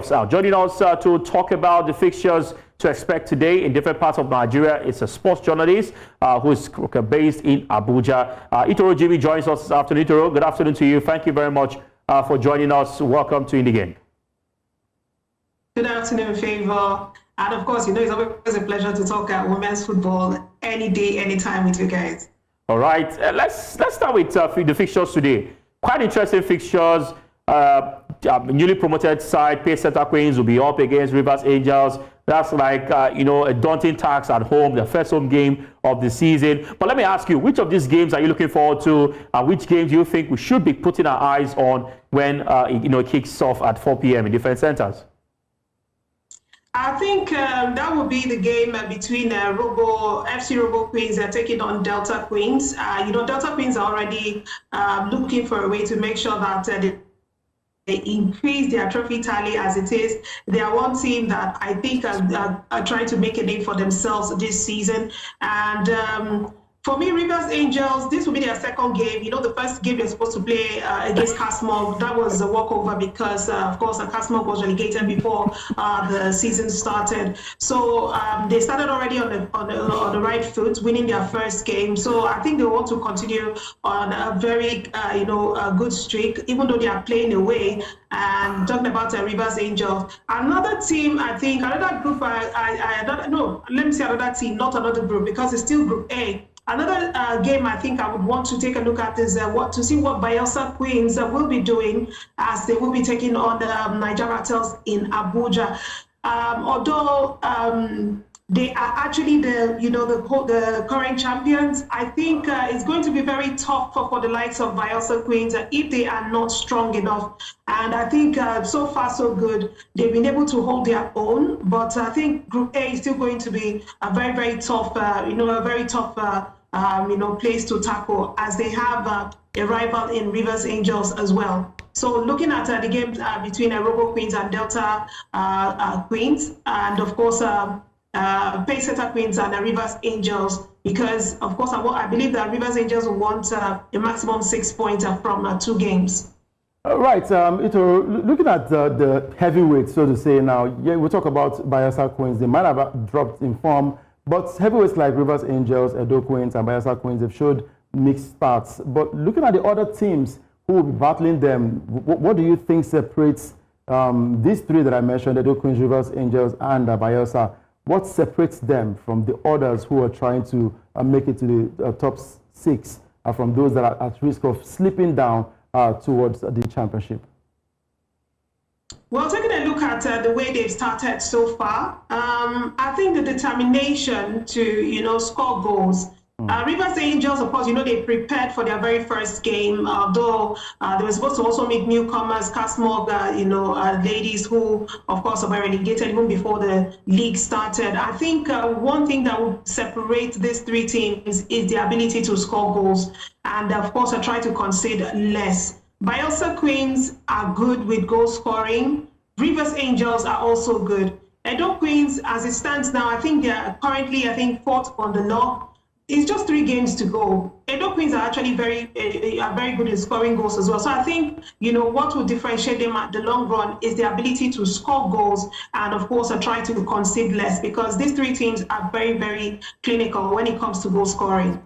Joining us to talk about the fixtures to expect today in different parts of Nigeria, it's a sports journalist who is based in Abuja. Itoro Jimmy joins us this afternoon. Itoro, good afternoon to you. Thank you very much for joining us. Welcome to In the Game. Good afternoon, Favor. And of course, it's always a pleasure to talk at women's football any day, anytime with you guys. All right, let's start with the fixtures today. Quite interesting fixtures. Newly promoted side, Pacesetters Queens will be up against Rivers Angels. That's like, a daunting task at home, the first home game of the season. But let me ask you, which of these games are you looking forward to? And which games do you think we should be putting our eyes on when, it kicks off at 4 p.m. in different centers? I think that will be the game between FC Robo Queens taking on Delta Queens. Delta Queens are already looking for a way to make sure that they increase their trophy tally as it is. They are one team that I think are trying to make a name for themselves this season. And for me, Rivers Angels, this will be their second game. The first game they're supposed to play against Casmog, that was a walkover because, of course, Casmog was relegated before the season started. So they started already on the right foot, winning their first game. So I think they want to continue on a very, a good streak, even though they are playing away. And talking about Rivers Angels, another team, I think, another group, let me say another team, not another group, because it's still Group A. Another game I think I would want to take a look at is to see what Bayelsa Queens will be doing as they will be taking on the Niger Rattles in Abuja. Although they are actually the current champions, I think it's going to be very tough for the likes of Bayelsa Queens if they are not strong enough. And I think so far so good. They've been able to hold their own, but I think Group A is still going to be a very, very tough, place to tackle, as they have a rival in Rivers Angels as well. So looking at the game between Robo Queens and Delta Queens, and of course Pacesetters Queens and Rivers Angels, because of course I believe that Rivers Angels will want a maximum 6 points from 2 games. Right, looking at the heavyweights, so to say now, we'll talk about Bayelsa Queens. They might have dropped in form, but heavyweights like Rivers Angels, Edo Queens, and Bayelsa Queens have showed mixed starts. But looking at the other teams who will be battling them, what do you think separates these three that I mentioned, Edo Queens, Rivers Angels, and Bayelsa? What separates them from the others who are trying to make it to the top 6, from those that are at risk of slipping down towards the championship? Well, taking a look at the way they've started so far, I think the determination to, score goals. Rivers Angels, of course, they prepared for their very first game, though they were supposed to also meet newcomers, Casmog, ladies who, of course, were relegated even before the league started. I think one thing that would separate these three teams is the ability to score goals, and of course, I try to concede less. Bayelsa Queens are good with goal scoring. Rivers Angels are also good. Edo Queens, as it stands now, I think they are currently, 4th on the log. It's just 3 games to go. Edo Queens are actually very good in scoring goals as well. So I think, what will differentiate them at the long run is the ability to score goals, and of course, try to concede less, because these 3 teams are very, very clinical when it comes to goal scoring.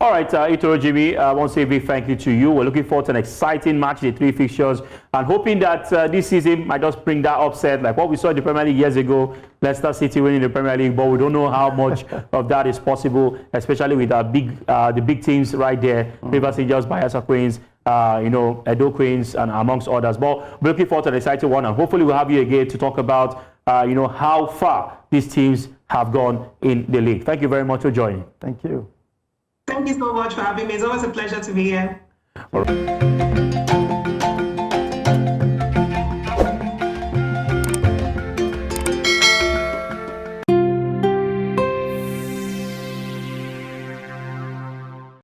All right, Itoro Jimmy, I want to say a big thank you to you. We're looking forward to an exciting match, the 3 fixtures, and hoping that this season might just bring that upset, like what we saw in the Premier League years ago, Leicester City winning the Premier League, but we don't know how much of that is possible, especially with the big teams right there, Rivers Angels, Bayelsa Queens, Edo Queens, and amongst others. But we're looking forward to an exciting one, and hopefully we'll have you again to talk about, how far these teams have gone in the league. Thank you very much for joining. Thank you. Thank you so much for having me. It's always a pleasure to be here. All right.